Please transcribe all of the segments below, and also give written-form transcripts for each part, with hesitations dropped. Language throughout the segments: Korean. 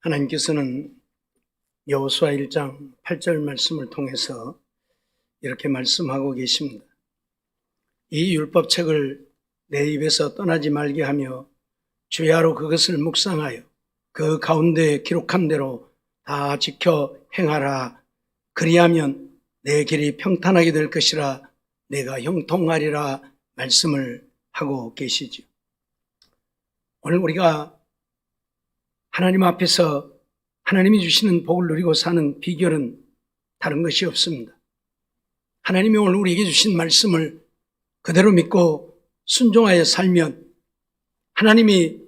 하나님께서는 여호수아 1장 8절 말씀을 통해서 이렇게 말씀하고 계십니다. 이 율법책을 내 입에서 떠나지 말게 하며 주야로 그것을 묵상하여 그 가운데 기록한 대로 다 지켜 행하라. 그리하면 내 길이 평탄하게 될 것이라 내가 형통하리라 말씀을 하고 계시죠. 오늘 우리가 하나님 앞에서 하나님이 주시는 복을 누리고 사는 비결은 다른 것이 없습니다. 하나님이 오늘 우리에게 주신 말씀을 그대로 믿고 순종하여 살면 하나님이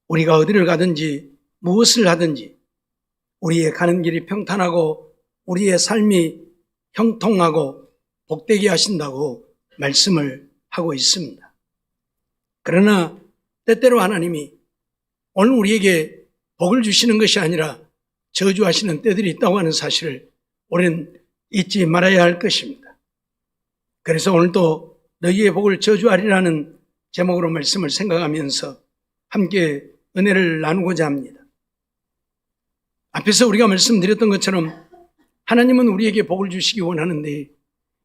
우리가 어디를 가든지 무엇을 하든지 우리의 가는 길이 평탄하고 우리의 삶이 형통하고 복되게 하신다고 말씀을 하고 있습니다. 그러나 때때로 하나님이 오늘 우리에게 복을 주시는 것이 아니라 저주하시는 때들이 있다고 하는 사실을 우리는 잊지 말아야 할 것입니다. 그래서 오늘도 너희의 복을 저주하리라는 제목으로 말씀을 생각하면서 함께 은혜를 나누고자 합니다. 앞에서 우리가 말씀드렸던 것처럼 하나님은 우리에게 복을 주시기 원하는데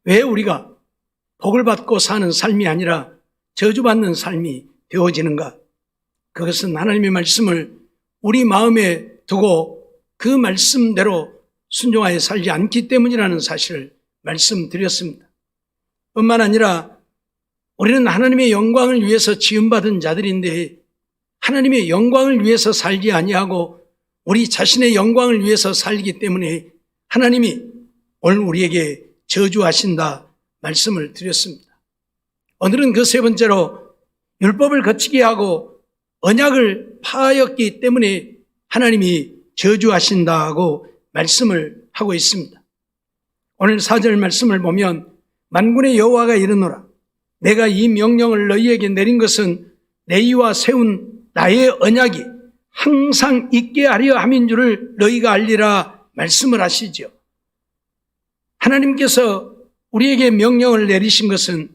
왜 우리가 복을 받고 사는 삶이 아니라 저주받는 삶이 되어지는가? 그것은 하나님의 말씀을 우리 마음에 두고 그 말씀대로 순종하여 살지 않기 때문이라는 사실을 말씀드렸습니다. 뿐만 아니라 우리는 하나님의 영광을 위해서 지음받은 자들인데 하나님의 영광을 위해서 살지 아니하고 우리 자신의 영광을 위해서 살기 때문에 하나님이 오늘 우리에게 저주하신다 말씀을 드렸습니다. 오늘은 그 세 번째로 율법을 거치게 하고 언약을 파하였기 때문에 하나님이 저주하신다고 말씀을 하고 있습니다. 오늘 4절 말씀을 보면 만군의 여호와가 이르노라 내가 이 명령을 너희에게 내린 것은 너희와 세운 나의 언약이 항상 있게 하려 함인 줄을 너희가 알리라 말씀을 하시죠. 하나님께서 우리에게 명령을 내리신 것은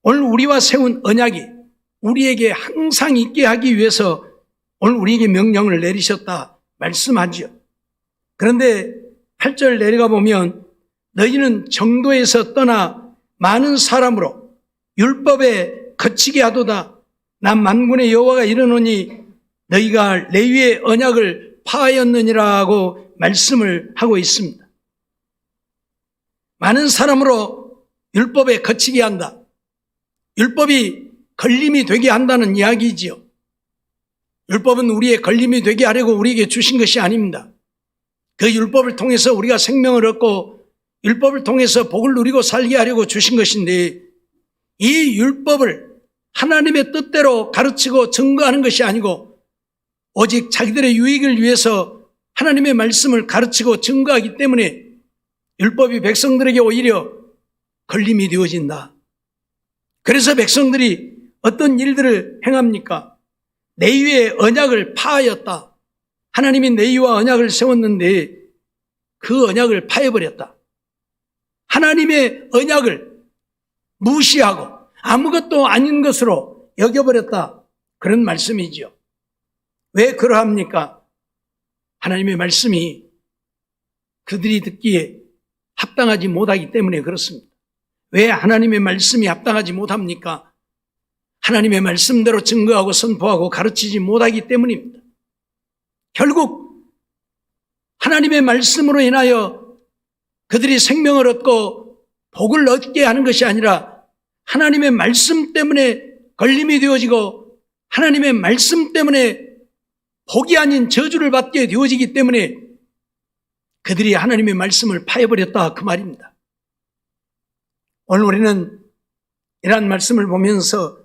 오늘 우리와 세운 언약이 우리에게 항상 있게 하기 위해서 오늘 우리에게 명령을 내리셨다 말씀하죠. 그런데 8절 내려가 보면 너희는 정도에서 떠나 많은 사람으로 율법에 거치게 하도다. 나 만군의 여호와가 이르노니 너희가 레위의 언약을 파하였느니라고 말씀을 하고 있습니다. 많은 사람으로 율법에 거치게 한다. 율법이 걸림이 되게 한다는 이야기지요. 율법은 우리의 걸림이 되게 하려고 우리에게 주신 것이 아닙니다. 그 율법을 통해서 우리가 생명을 얻고 율법을 통해서 복을 누리고 살게 하려고 주신 것인데 이 율법을 하나님의 뜻대로 가르치고 증거하는 것이 아니고 오직 자기들의 유익을 위해서 하나님의 말씀을 가르치고 증거하기 때문에 율법이 백성들에게 오히려 걸림이 되어진다. 그래서 백성들이 어떤 일들을 행합니까? 내위의 언약을 파하였다. 하나님이 내위와 언약을 세웠는데 그 언약을 파해버렸다. 하나님의 언약을 무시하고 아무것도 아닌 것으로 여겨버렸다. 그런 말씀이죠. 왜 그러합니까? 하나님의 말씀이 그들이 듣기에 합당하지 못하기 때문에 그렇습니다. 왜 하나님의 말씀이 합당하지 못합니까? 하나님의 말씀대로 증거하고 선포하고 가르치지 못하기 때문입니다. 결국 하나님의 말씀으로 인하여 그들이 생명을 얻고 복을 얻게 하는 것이 아니라 하나님의 말씀 때문에 걸림이 되어지고 하나님의 말씀 때문에 복이 아닌 저주를 받게 되어지기 때문에 그들이 하나님의 말씀을 파해버렸다 그 말입니다. 오늘 우리는 이러한 말씀을 보면서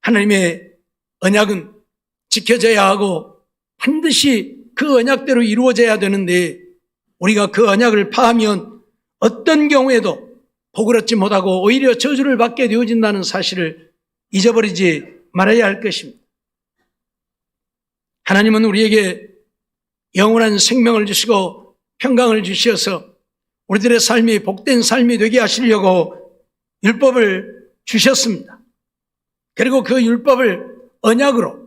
하나님의 언약은 지켜져야 하고 반드시 그 언약대로 이루어져야 되는데 우리가 그 언약을 파하면 어떤 경우에도 복을 얻지 못하고 오히려 저주를 받게 되어진다는 사실을 잊어버리지 말아야 할 것입니다. 하나님은 우리에게 영원한 생명을 주시고 평강을 주셔서 우리들의 삶이 복된 삶이 되게 하시려고 율법을 주셨습니다. 그리고 그 율법을 언약으로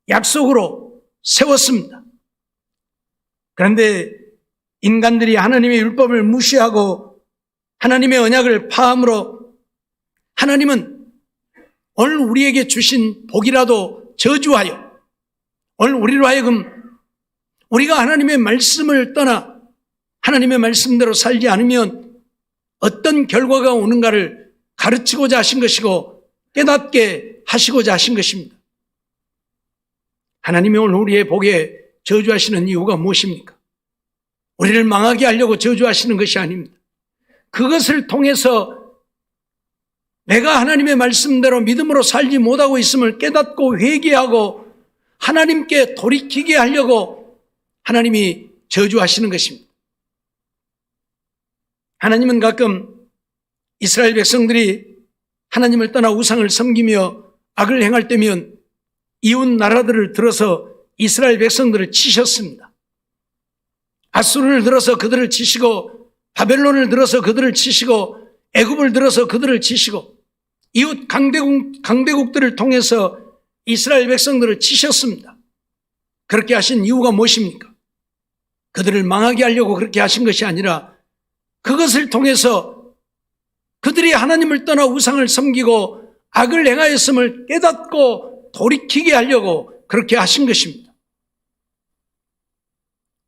약속으로 세웠습니다. 그런데 인간들이 하나님의 율법을 무시하고 하나님의 언약을 파함으로 하나님은 오늘 우리에게 주신 복이라도 저주하여 오늘 우리로 하여금 우리가 하나님의 말씀을 떠나 하나님의 말씀대로 살지 않으면 어떤 결과가 오는가를 가르치고자 하신 것이고 깨닫게 하시고자 하신 것입니다. 하나님이 오늘 우리의 복에 저주하시는 이유가 무엇입니까? 우리를 망하게 하려고 저주하시는 것이 아닙니다. 그것을 통해서 내가 하나님의 말씀대로 믿음으로 살지 못하고 있음을 깨닫고 회개하고 하나님께 돌이키게 하려고 하나님이 저주하시는 것입니다. 하나님은 가끔 이스라엘 백성들이 하나님을 떠나 우상을 섬기며 악을 행할 때면 이웃 나라들을 들어서 이스라엘 백성들을 치셨습니다. 아수르를 들어서 그들을 치시고 바벨론을 들어서 그들을 치시고 애굽을 들어서 그들을 치시고 이웃 강대국들을 통해서 이스라엘 백성들을 치셨습니다. 그렇게 하신 이유가 무엇입니까? 그들을 망하게 하려고 그렇게 하신 것이 아니라 그것을 통해서 그들이 하나님을 떠나 우상을 섬기고 악을 행하였음을 깨닫고 돌이키게 하려고 그렇게 하신 것입니다.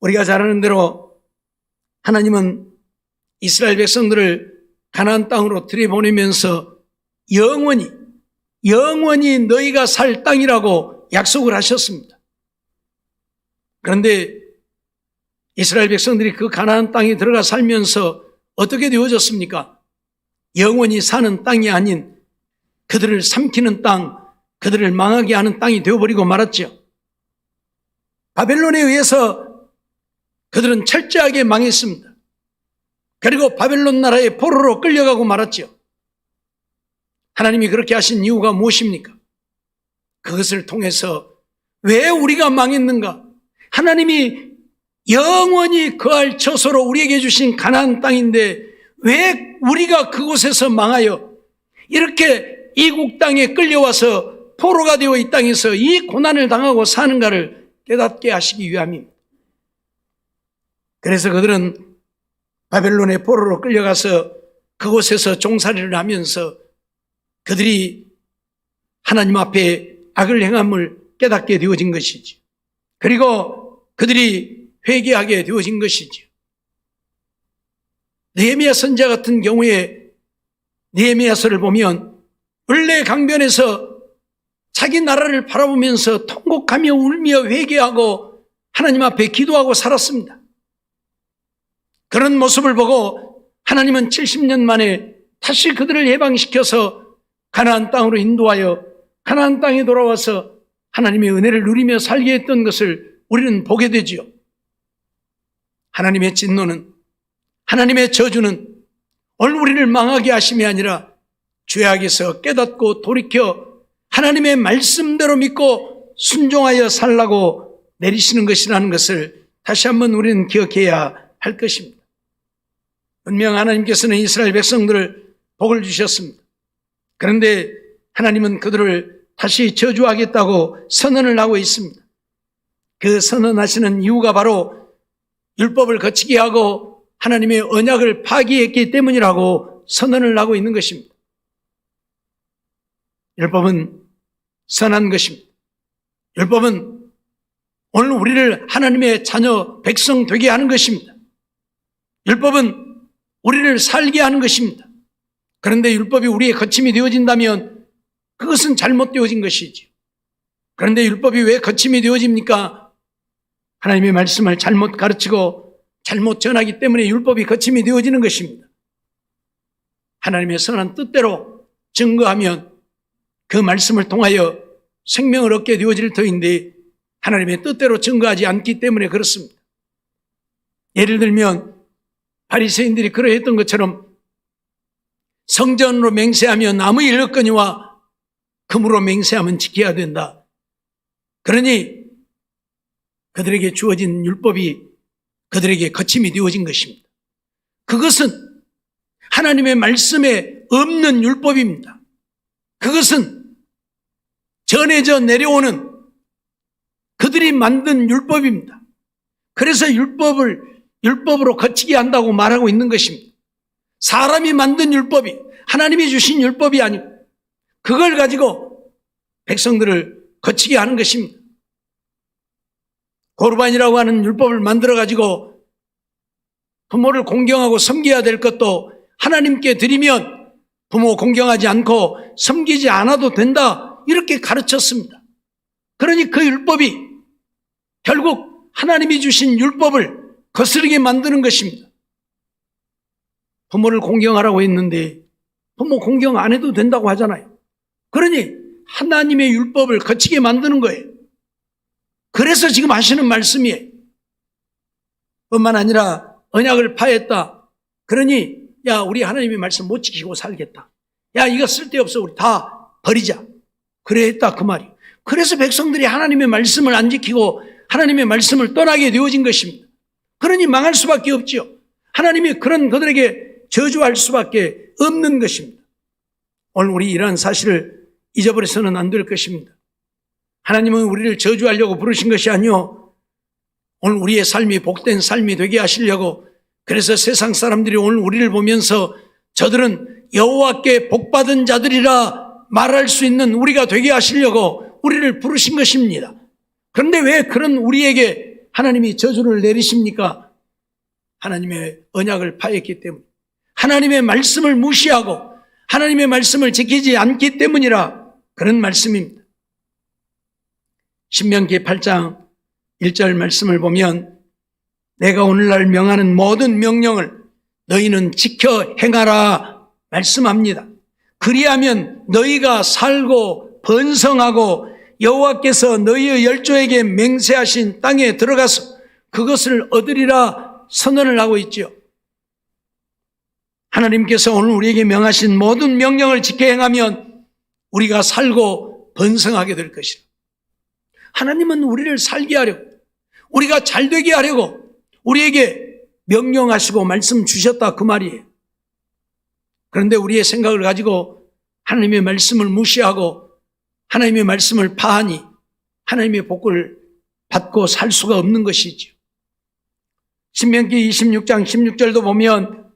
우리가 잘 아는 대로 하나님은 이스라엘 백성들을 가나안 땅으로 들여보내면서 영원히 너희가 살 땅이라고 약속을 하셨습니다. 그런데 이스라엘 백성들이 그 가나안 땅에 들어가 살면서 어떻게 되어졌습니까? 영원히 사는 땅이 아닌 그들을 삼키는 땅, 그들을 망하게 하는 땅이 되어버리고 말았죠. 바벨론에 의해서 그들은 철저하게 망했습니다. 그리고 바벨론 나라의 포로로 끌려가고 말았죠. 하나님이 그렇게 하신 이유가 무엇입니까? 그것을 통해서 왜 우리가 망했는가? 하나님이 영원히 거할 처소로 우리에게 주신 가나안 땅인데 왜 우리가 그곳에서 망하여 이렇게 이국 땅에 끌려와서 포로가 되어 이 땅에서 이 고난을 당하고 사는가를 깨닫게 하시기 위함입니다. 그래서 그들은 바벨론의 포로로 끌려가서 그곳에서 종살이를 하면서 그들이 하나님 앞에 악을 행함을 깨닫게 되어진 것이지. 그리고 그들이 회개하게 되어진 것이지. 느헤미야 선지자 같은 경우에 느헤미야서를 보면 을레 강변에서 자기 나라를 바라보면서 통곡하며 울며 회개하고 하나님 앞에 기도하고 살았습니다. 그런 모습을 보고 하나님은 70년 만에 다시 그들을 해방시켜서 가나안 땅으로 인도하여 가나안 땅에 돌아와서 하나님의 은혜를 누리며 살게 했던 것을 우리는 보게 되지요. 하나님의 진노는, 하나님의 저주는 오늘 우리를 망하게 하심이 아니라 죄악에서 깨닫고 돌이켜 하나님의 말씀대로 믿고 순종하여 살라고 내리시는 것이라는 것을 다시 한번 우리는 기억해야 할 것입니다. 분명 하나님께서는 이스라엘 백성들을 복을 주셨습니다. 그런데 하나님은 그들을 다시 저주하겠다고 선언을 하고 있습니다. 그 선언하시는 이유가 바로 율법을 거치게 하고 하나님의 언약을 파기했기 때문이라고 선언을 하고 있는 것입니다. 율법은 선한 것입니다. 율법은 오늘 우리를 하나님의 자녀 백성 되게 하는 것입니다. 율법은 우리를 살게 하는 것입니다. 그런데 율법이 우리의 거침이 되어진다면 그것은 잘못되어진 것이지. 그런데 율법이 왜 거침이 되어집니까? 하나님의 말씀을 잘못 가르치고 잘못 전하기 때문에 율법이 거침이 되어지는 것입니다. 하나님의 선한 뜻대로 증거하면 그 말씀을 통하여 생명을 얻게 되어질 터인데 하나님의 뜻대로 증거하지 않기 때문에 그렇습니다. 예를 들면 바리새인들이 그러했던 것처럼 성전으로 맹세하면 아무 일 없거니와 금으로 맹세하면 지켜야 된다. 그러니 그들에게 주어진 율법이 그들에게 거침이 되어진 것입니다. 그것은 하나님의 말씀에 없는 율법입니다. 그것은 전해져 내려오는 그들이 만든 율법입니다. 그래서 율법으로 거치게 한다고 말하고 있는 것입니다. 사람이 만든 율법이, 하나님이 주신 율법이 아니고 그걸 가지고 백성들을 거치게 하는 것입니다. 고르반이라고 하는 율법을 만들어 가지고 부모를 공경하고 섬겨야 될 것도 하나님께 드리면 부모 공경하지 않고 섬기지 않아도 된다, 이렇게 가르쳤습니다. 그러니 그 율법이 결국 하나님이 주신 율법을 거스르게 만드는 것입니다. 부모를 공경하라고 했는데 부모 공경 안 해도 된다고 하잖아요. 그러니 하나님의 율법을 거치게 만드는 거예요. 그래서 지금 하시는 말씀이에요. 뿐만 아니라 언약을 파했다. 그러니 야, 우리 하나님의 말씀 못 지키고 살겠다. 야, 이거 쓸데없어. 우리 다 버리자. 그래 했다, 그 말이에요. 그래서 백성들이 하나님의 말씀을 안 지키고 하나님의 말씀을 떠나게 되어진 것입니다. 그러니 망할 수밖에 없죠. 하나님이 그런 그들에게 저주할 수밖에 없는 것입니다. 오늘 우리 이러한 사실을 잊어버려서는 안 될 것입니다. 하나님은 우리를 저주하려고 부르신 것이 아니요, 오늘 우리의 삶이 복된 삶이 되게 하시려고, 그래서 세상 사람들이 오늘 우리를 보면서 저들은 여호와께 복받은 자들이라 말할 수 있는 우리가 되게 하시려고 우리를 부르신 것입니다. 그런데 왜 그런 우리에게 하나님이 저주를 내리십니까? 하나님의 언약을 파했기 때문에, 하나님의 말씀을 무시하고 하나님의 말씀을 지키지 않기 때문이라 그런 말씀입니다. 신명기 8장 1절 말씀을 보면 내가 오늘날 명하는 모든 명령을 너희는 지켜 행하라 말씀합니다. 그리하면 너희가 살고 번성하고 여호와께서 너희의 열조에게 맹세하신 땅에 들어가서 그것을 얻으리라 선언을 하고 있죠. 하나님께서 오늘 우리에게 명하신 모든 명령을 지켜 행하면 우리가 살고 번성하게 될 것이다. 하나님은 우리를 살게 하려고, 우리가 잘되게 하려고 우리에게 명령하시고 말씀 주셨다, 그 말이에요. 그런데 우리의 생각을 가지고 하나님의 말씀을 무시하고 하나님의 말씀을 파하니 하나님의 복을 받고 살 수가 없는 것이죠. 신명기 26장 16절도 보면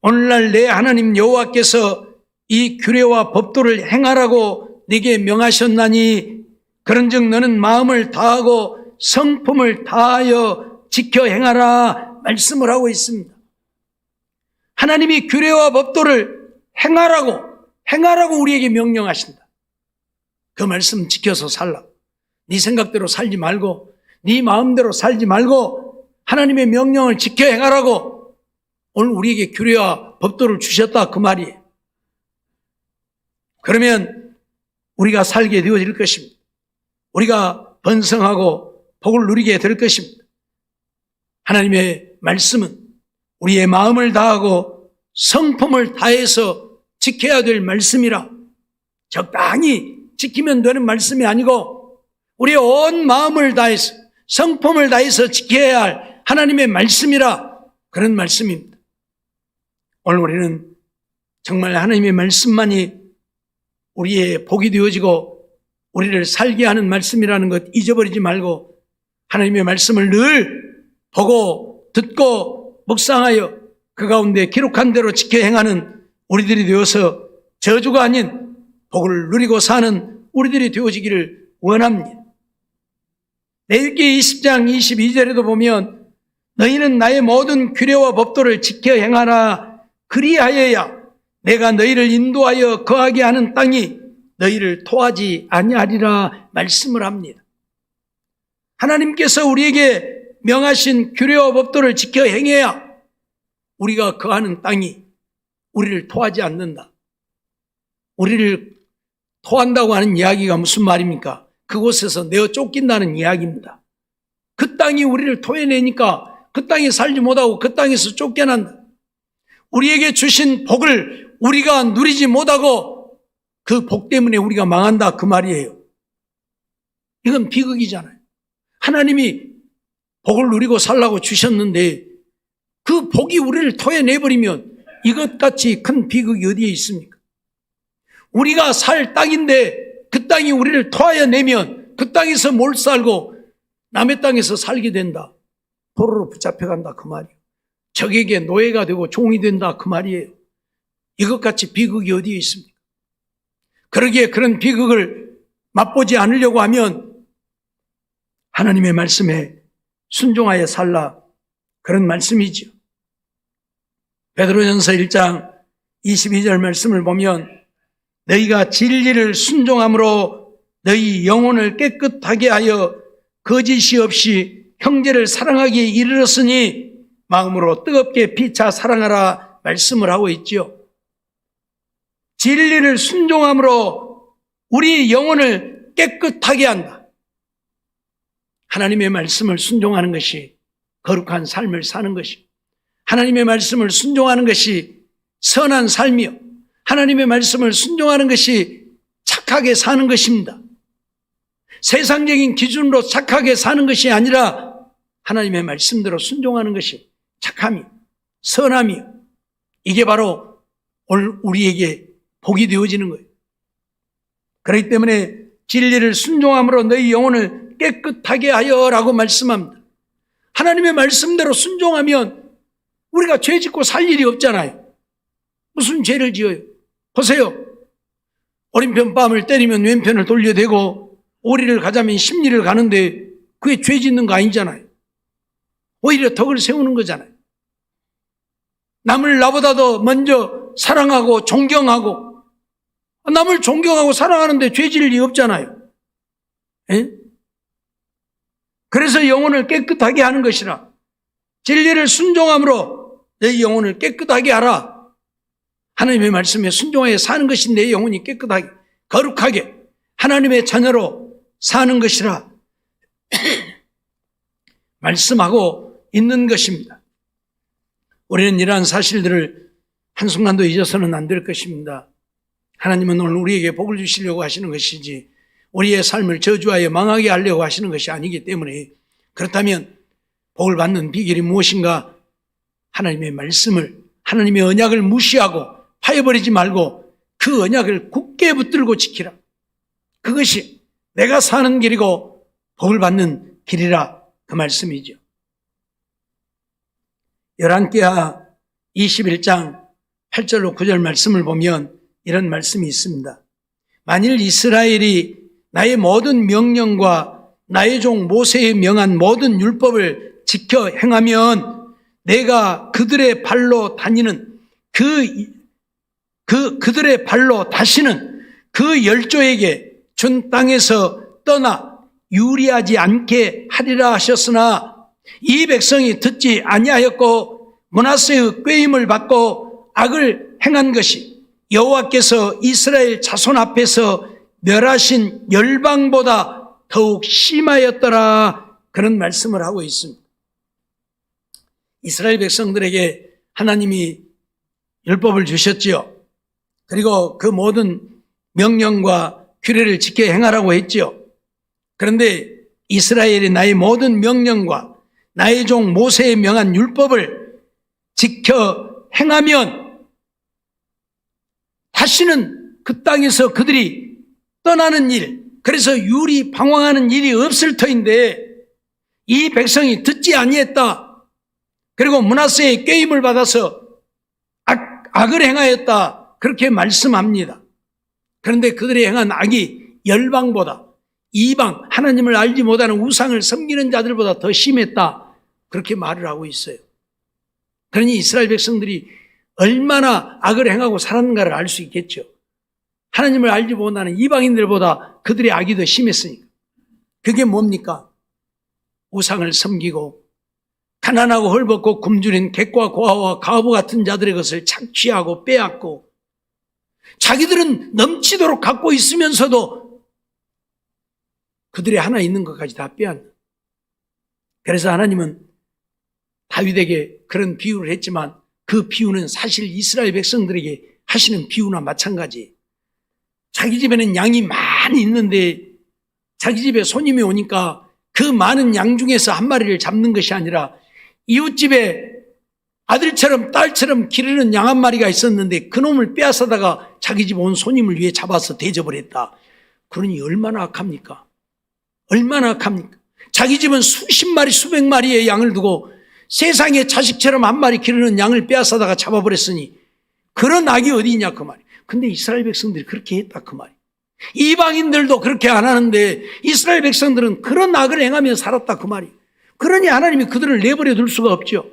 오늘날 내 하나님 여호와께서 이 규례와 법도를 행하라고 네게 명하셨나니 그런즉 너는 마음을 다하고 성품을 다하여 지켜 행하라 말씀을 하고 있습니다. 하나님이 규례와 법도를 행하라고 우리에게 명령하신다. 그 말씀 지켜서 살라. 네 생각대로 살지 말고 네 마음대로 살지 말고 하나님의 명령을 지켜 행하라고 오늘 우리에게 규례와 법도를 주셨다, 그 말이에요. 그러면 우리가 살게 되어질 것입니다. 우리가 번성하고 복을 누리게 될 것입니다. 하나님의 말씀은 우리의 마음을 다하고 성품을 다해서 지켜야 될 말씀이라, 적당히 지키면 되는 말씀이 아니고 우리의 온 마음을 다해서 성품을 다해서 지켜야 할 하나님의 말씀이라 그런 말씀입니다. 오늘 우리는 정말 하나님의 말씀만이 우리의 복이 되어지고 우리를 살게 하는 말씀이라는 것 잊어버리지 말고 하나님의 말씀을 늘 보고 듣고 묵상하여 그 가운데 기록한 대로 지켜 행하는 우리들이 되어서 저주가 아닌 복을 누리고 사는 우리들이 되어지기를 원합니다. 레위기 20장 22절에도 보면 너희는 나의 모든 규례와 법도를 지켜 행하라. 그리하여야 내가 너희를 인도하여 거하게 하는 땅이 너희를 토하지 아니하리라 말씀을 합니다. 하나님께서 우리에게 명하신 규례와 법도를 지켜 행해야 우리가 거하는 땅이 우리를 토하지 않는다. 우리를 토한다고 하는 이야기가 무슨 말입니까? 그곳에서 내어 쫓긴다는 이야기입니다. 그 땅이 우리를 토해내니까 그 땅에 살지 못하고 그 땅에서 쫓겨난다. 우리에게 주신 복을 우리가 누리지 못하고 그 복 때문에 우리가 망한다, 그 말이에요. 이건 비극이잖아요. 하나님이 복을 누리고 살라고 주셨는데 그 복이 우리를 토해내버리면 이것같이 큰 비극이 어디에 있습니까? 우리가 살 땅인데 그 땅이 우리를 토하여 내면 그 땅에서 못 살고 남의 땅에서 살게 된다. 포로로 붙잡혀간다 그 말이에요. 적에게 노예가 되고 종이 된다 그 말이에요. 이것같이 비극이 어디에 있습니까? 그러기에 그런 비극을 맛보지 않으려고 하면 하나님의 말씀에 순종하여 살라, 그런 말씀이죠. 베드로전서 1장 22절 말씀을 보면 너희가 진리를 순종함으로 너희 영혼을 깨끗하게 하여 거짓이 없이 형제를 사랑하기에 이르렀으니 마음으로 뜨겁게 피차 사랑하라 말씀을 하고 있죠. 진리를 순종함으로 우리 영혼을 깨끗하게 한다. 하나님의 말씀을 순종하는 것이 거룩한 삶을 사는 것이, 하나님의 말씀을 순종하는 것이 선한 삶이요, 하나님의 말씀을 순종하는 것이 착하게 사는 것입니다. 세상적인 기준으로 착하게 사는 것이 아니라 하나님의 말씀대로 순종하는 것이 착함이, 선함이, 이게 바로 오늘 우리에게 복이 되어지는 거예요. 그렇기 때문에 진리를 순종함으로 너희 영혼을 깨끗하게 하여라고 말씀합니다. 하나님의 말씀대로 순종하면 우리가 죄 짓고 살 일이 없잖아요. 무슨 죄를 지어요? 보세요. 오른편 뺨을 때리면 왼편을 돌려대고 오리를 가자면 십리를 가는데 그게 죄 짓는 거 아니잖아요. 오히려 덕을 세우는 거잖아요. 남을 나보다 더 먼저 사랑하고 존경하고, 남을 존경하고 사랑하는데 죄 지을 리 없잖아요. 에? 그래서 영혼을 깨끗하게 하는 것이라, 진리를 순종함으로 내 영혼을 깨끗하게 하라. 하나님의 말씀에 순종하여 사는 것이 내 영혼이 깨끗하게, 거룩하게 하나님의 자녀로 사는 것이라 말씀하고 있는 것입니다. 우리는 이러한 사실들을 한순간도 잊어서는 안 될 것입니다. 하나님은 오늘 우리에게 복을 주시려고 하시는 것이지 우리의 삶을 저주하여 망하게 하려고 하시는 것이 아니기 때문에, 그렇다면 복을 받는 비결이 무엇인가? 하나님의 말씀을, 하나님의 언약을 무시하고 파해버리지 말고 그 언약을 굳게 붙들고 지키라. 그것이 내가 사는 길이고 복을 받는 길이라, 그 말씀이죠. 열왕기하 21장 8절로 9절 말씀을 보면 이런 말씀이 있습니다. 만일 이스라엘이 나의 모든 명령과 나의 종 모세의 명한 모든 율법을 지켜 행하면 내가 그들의 발로 다니는 그들의 발로 다시는 그 열조에게 준 땅에서 떠나 유리하지 않게 하리라 하셨으나 이 백성이 듣지 아니하였고 므낫세의 꾀임을 받고 악을 행한 것이 여호와께서 이스라엘 자손 앞에서 멸하신 열방보다 더욱 심하였더라, 그런 말씀을 하고 있습니다. 이스라엘 백성들에게 하나님이 율법을 주셨지요. 그리고 그 모든 명령과 규례를 지켜 행하라고 했지요. 그런데 이스라엘이 나의 모든 명령과 나의 종 모세의 명한 율법을 지켜 행하면 다시는 그 땅에서 그들이 떠나는 일, 그래서 유리 방황하는 일이 없을 터인데 이 백성이 듣지 아니했다. 그리고 므낫세의 꾀임을 받아서 악을 행하였다, 그렇게 말씀합니다. 그런데 그들이 행한 악이 열방보다, 이방, 하나님을 알지 못하는 우상을 섬기는 자들보다 더 심했다, 그렇게 말을 하고 있어요. 그러니 이스라엘 백성들이 얼마나 악을 행하고 살았는가를 알 수 있겠죠. 하나님을 알지 못하는 이방인들보다 그들의 악이 더 심했으니까. 그게 뭡니까? 우상을 섬기고 가난하고 헐벗고 굶주린 객과 고아와 가부 같은 자들의 것을 착취하고 빼앗고, 자기들은 넘치도록 갖고 있으면서도 그들의 하나 있는 것까지 다 빼앗는. 그래서 하나님은 다윗에게 그런 비유를 했지만 그 비유는 사실 이스라엘 백성들에게 하시는 비유나 마찬가지. 자기 집에는 양이 많이 있는데 자기 집에 손님이 오니까 그 많은 양 중에서 한 마리를 잡는 것이 아니라 이웃집에 아들처럼 딸처럼 기르는 양 한 마리가 있었는데 그놈을 빼앗아다가 자기 집 온 손님을 위해 잡아서 대접을 했다. 그러니 얼마나 악합니까? 얼마나 악합니까? 자기 집은 수십 마리 수백 마리의 양을 두고 세상에 자식처럼 한 마리 기르는 양을 빼앗아다가 잡아버렸으니 그런 악이 어디 있냐 그 말이에요. 근데 이스라엘 백성들이 그렇게 했다 그 말이에요. 이방인들도 그렇게 안 하는데 이스라엘 백성들은 그런 악을 행하며 살았다 그 말이에요. 그러니 하나님이 그들을 내버려 둘 수가 없죠.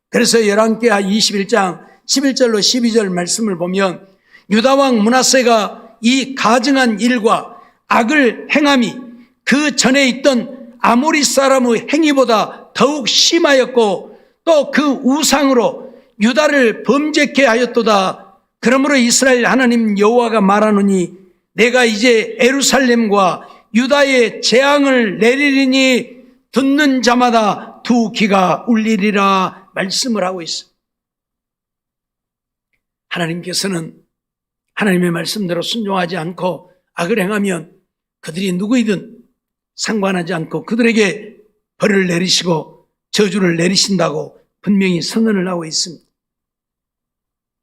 그래서 열왕기하 21장 11절로 12절 말씀을 보면 유다왕 므낫세가 이 가증한 일과 악을 행함이 그 전에 있던 아모리 사람의 행위보다 더욱 심하였고 또 그 우상으로 유다를 범죄케 하였도다. 그러므로 이스라엘 하나님 여호와가 말하노니 내가 이제 예루살렘과 유다에 재앙을 내리리니 듣는 자마다 두 귀가 울리리라 말씀을 하고 있어요. 하나님께서는 하나님의 말씀대로 순종하지 않고 악을 행하면 그들이 누구이든 상관하지 않고 그들에게 벌을 내리시고 저주를 내리신다고 분명히 선언을 하고 있습니다.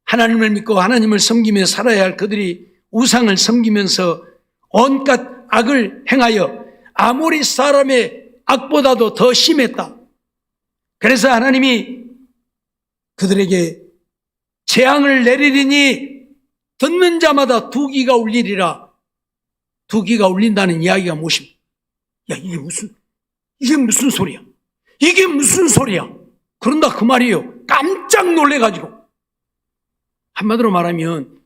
하나님을 믿고 하나님을 섬기며 살아야 할 그들이 우상을 섬기면서 온갖 악을 행하여 아모리 사람의 악보다도 더 심했다. 그래서 하나님이 그들에게 재앙을 내리리니 듣는 자마다 두 귀가 울리리라. 두 귀가 울린다는 이야기가 무엇입니까? 야, 이게 무슨 소리야? 이게 무슨 소리야? 그런다 그 말이에요. 깜짝 놀래가지고. 한마디로 말하면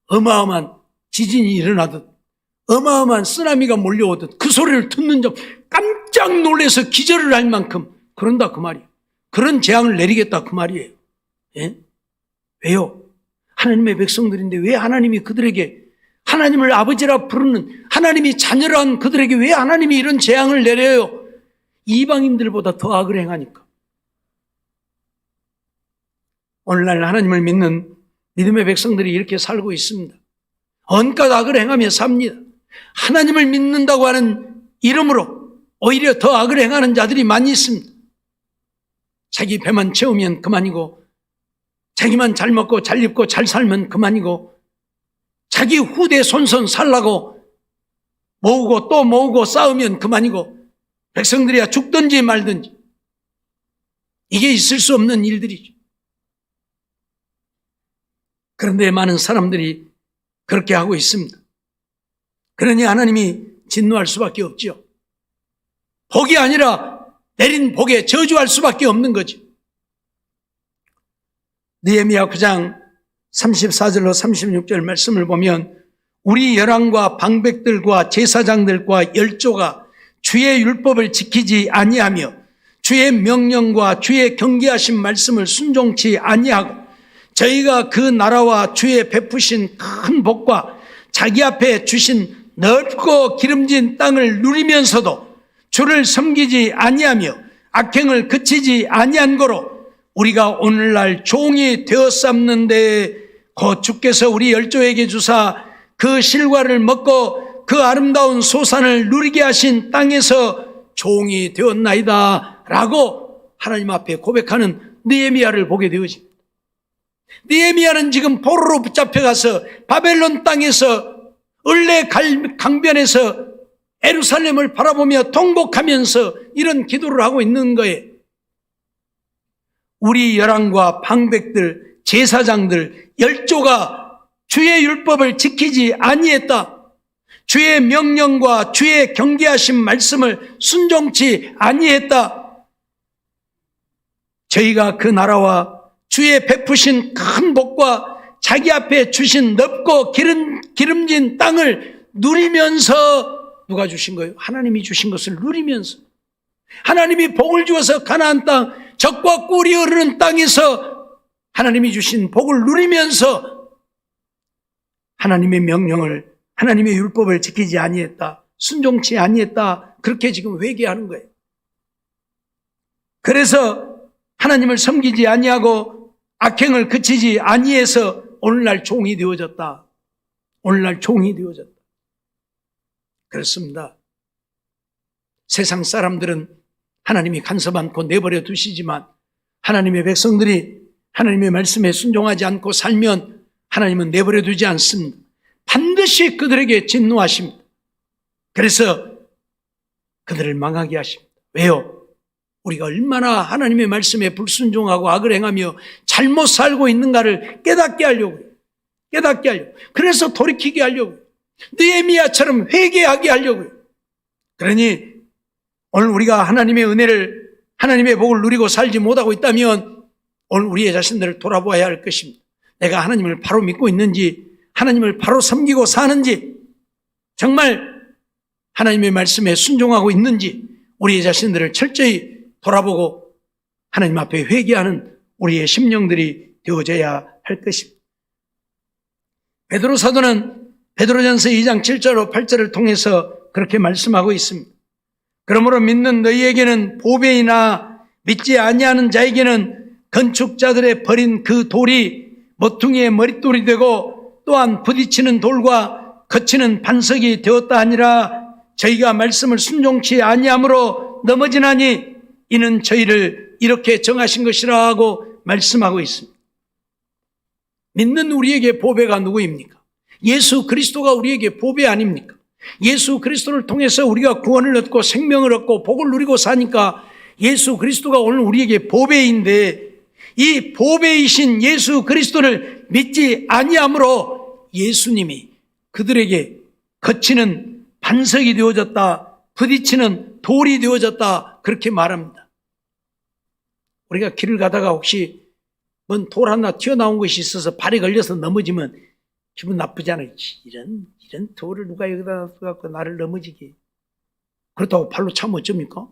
어마어마한 지진이 일어나듯 어마어마한 쓰나미가 몰려오듯 그 소리를 듣는 자 깜짝 놀라서 기절을 할 만큼 그런다 그 말이에요. 그런 재앙을 내리겠다 그 말이에요. 예? 왜요? 하나님의 백성들인데 왜 하나님이 그들에게 하나님을 아버지라 부르는 하나님이 자녀란 그들에게 왜 하나님이 이런 재앙을 내려요? 이방인들보다 더 악을 행하니까. 오늘날 하나님을 믿는 믿음의 백성들이 이렇게 살고 있습니다. 온갖 악을 행하며 삽니다. 하나님을 믿는다고 하는 이름으로 오히려 더 악을 행하는 자들이 많이 있습니다. 자기 배만 채우면 그만이고 자기만 잘 먹고 잘 입고 잘 살면 그만이고 자기 후대 손손 살라고 모으고 또 모으고 싸우면 그만이고 백성들이야 죽든지 말든지 이게 있을 수 없는 일들이죠. 그런데 많은 사람들이 그렇게 하고 있습니다. 그러니 하나님이 진노할 수밖에 없죠. 복이 아니라 내린 복에 저주할 수밖에 없는 거죠. 느헤미야 9장 34절로 36절 말씀을 보면 우리 열왕과 방백들과 제사장들과 열조가 주의 율법을 지키지 아니하며 주의 명령과 주의 경계하신 말씀을 순종치 아니하고 저희가 그 나라와 주의 베푸신 큰 복과 자기 앞에 주신 넓고 기름진 땅을 누리면서도 주를 섬기지 아니하며 악행을 그치지 아니한 거로 우리가 오늘날 종이 되었삼는데 곧 주께서 우리 열조에게 주사 그 실과를 먹고 그 아름다운 소산을 누리게 하신 땅에서 종이 되었나이다 라고 하나님 앞에 고백하는 느헤미야를 보게 되어집니다. 느헤미야는 지금 포로로 붙잡혀가서 바벨론 땅에서 을레 강변에서 예루살렘을 바라보며 통곡하면서 이런 기도를 하고 있는 거예요. 우리 열왕과 방백들, 제사장들, 열조가 주의 율법을 지키지 아니했다. 주의 명령과 주의 경계하신 말씀을 순종치 아니했다. 저희가 그 나라와 주의 베푸신 큰 복과 자기 앞에 주신 넓고 기름진 땅을 누리면서 누가 주신 거예요? 하나님이 주신 것을 누리면서 하나님이 복을 주어서 가나안 땅 젖과 꿀이 흐르는 땅에서 하나님이 주신 복을 누리면서 하나님의 명령을 하나님의 율법을 지키지 아니했다. 순종치 아니했다. 그렇게 지금 회개하는 거예요. 그래서 하나님을 섬기지 아니하고 악행을 그치지 아니해서 오늘날 종이 되어졌다. 오늘날 종이 되어졌다. 그렇습니다. 세상 사람들은 하나님이 간섭 않고 내버려 두시지만 하나님의 백성들이 하나님의 말씀에 순종하지 않고 살면 하나님은 내버려 두지 않습니다. 반드시 그들에게 진노하십니다. 그래서 그들을 망하게 하십니다. 왜요? 우리가 얼마나 하나님의 말씀에 불순종하고 악을 행하며 잘못 살고 있는가를 깨닫게 하려고요. 깨닫게 하려고. 그래서 돌이키게 하려고요. 느헤미야처럼 회개하게 하려고요. 그러니 오늘 우리가 하나님의 은혜를, 하나님의 복을 누리고 살지 못하고 있다면 오늘 우리의 자신들을 돌아보아야 할 것입니다. 내가 하나님을 바로 믿고 있는지, 하나님을 바로 섬기고 사는지, 정말 하나님의 말씀에 순종하고 있는지 우리의 자신들을 철저히 돌아보고 하나님 앞에 회개하는 우리의 심령들이 되어져야 할 것입니다. 베드로 사도는 베드로전서 2장 7절로 8절을 통해서 그렇게 말씀하고 있습니다. 그러므로 믿는 너희에게는 보배이나 믿지 아니하는 자에게는 건축자들의 버린 그 돌이 모퉁이의 머릿돌이 되고 또한 부딪히는 돌과 거치는 반석이 되었다 하니라. 저희가 말씀을 순종치 아니함으로 넘어지나니 이는 저희를 이렇게 정하신 것이라 하고 말씀하고 있습니다. 믿는 우리에게 보배가 누구입니까? 예수 그리스도가 우리에게 보배 아닙니까? 예수 그리스도를 통해서 우리가 구원을 얻고 생명을 얻고 복을 누리고 사니까 예수 그리스도가 오늘 우리에게 보배인데, 이 보배이신 예수 그리스도를 믿지 아니함으로 예수님이 그들에게 거치는 반석이 되어졌다, 부딪히는 돌이 되어졌다, 그렇게 말합니다. 우리가 길을 가다가 혹시 뭔 돌 하나 튀어나온 것이 있어서 발에 걸려서 넘어지면 기분 나쁘잖아요. 이런 돌을 누가 여기다 놔둬갖고 나를 넘어지게. 그렇다고 발로 차면 어쩝니까?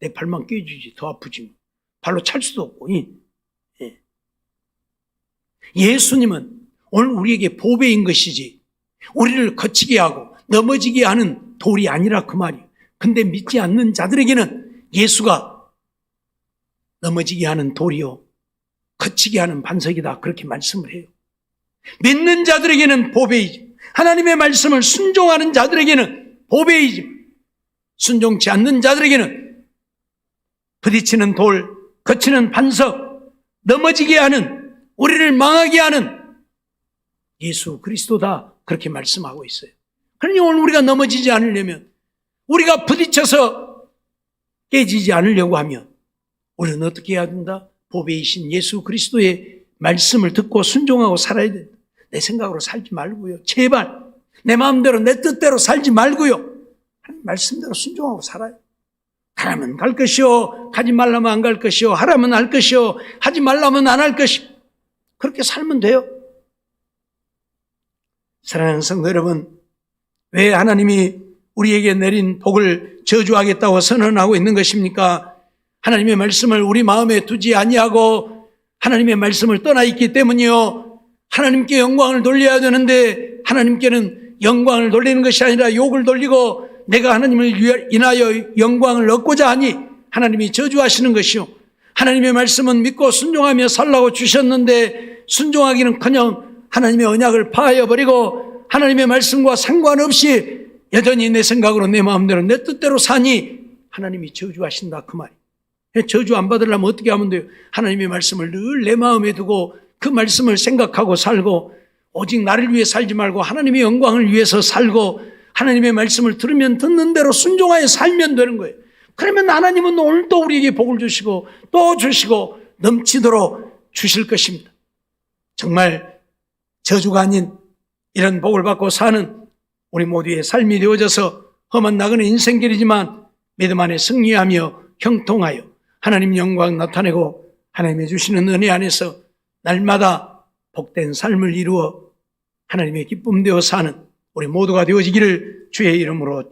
내 발만 꿰주지, 더 아프지. 발로 찰 수도 없고. 예. 예수님은 오늘 우리에게 보배인 것이지 우리를 거치게 하고 넘어지게 하는 돌이 아니라 그 말이에요. 근데 믿지 않는 자들에게는 예수가 넘어지게 하는 돌이요, 거치게 하는 반석이다, 그렇게 말씀을 해요. 믿는 자들에게는 보배이지, 하나님의 말씀을 순종하는 자들에게는 보배이지, 순종치 않는 자들에게는 부딪히는 돌, 거치는 반석, 넘어지게 하는, 우리를 망하게 하는 예수 그리스도다, 그렇게 말씀하고 있어요. 그러니 오늘 우리가 넘어지지 않으려면, 우리가 부딪혀서 깨지지 않으려고 하면 우리는 어떻게 해야 된다? 보배이신 예수 그리스도의 말씀을 듣고 순종하고 살아야 된다. 내 생각으로 살지 말고요. 제발 내 마음대로 내 뜻대로 살지 말고요. 말씀대로 순종하고 살아요. 가라면 갈 것이요, 가지 말라면 안 갈 것이요, 하라면 할 것이요, 하지 말라면 안 할 것이요. 그렇게 살면 돼요. 사랑하는 성도 여러분, 왜 하나님이 우리에게 내린 복을 저주하겠다고 선언하고 있는 것입니까? 하나님의 말씀을 우리 마음에 두지 아니하고 하나님의 말씀을 떠나 있기 때문이요. 하나님께 영광을 돌려야 되는데 하나님께는 영광을 돌리는 것이 아니라 욕을 돌리고 내가 하나님을 인하여 영광을 얻고자 하니 하나님이 저주하시는 것이요. 하나님의 말씀은 믿고 순종하며 살라고 주셨는데 순종하기는커녕 하나님의 언약을 파하여버리고 하나님의 말씀과 상관없이 여전히 내 생각으로 내 마음대로 내 뜻대로 사니 하나님이 저주하신다, 그 말이에요. 저주 안 받으려면 어떻게 하면 돼요? 하나님의 말씀을 늘 내 마음에 두고 그 말씀을 생각하고 살고 오직 나를 위해 살지 말고 하나님의 영광을 위해서 살고 하나님의 말씀을 들으면 듣는 대로 순종하여 살면 되는 거예요. 그러면 하나님은 오늘도 우리에게 복을 주시고 또 주시고 넘치도록 주실 것입니다. 정말 저주가 아닌 이런 복을 받고 사는 우리 모두의 삶이 되어져서 험한 나그네 인생길이지만 믿음 안에 승리하며 형통하여 하나님 영광 나타내고 하나님의 주시는 은혜 안에서 날마다 복된 삶을 이루어 하나님의 기쁨 되어 사는 우리 모두가 되어지기를 주의 이름으로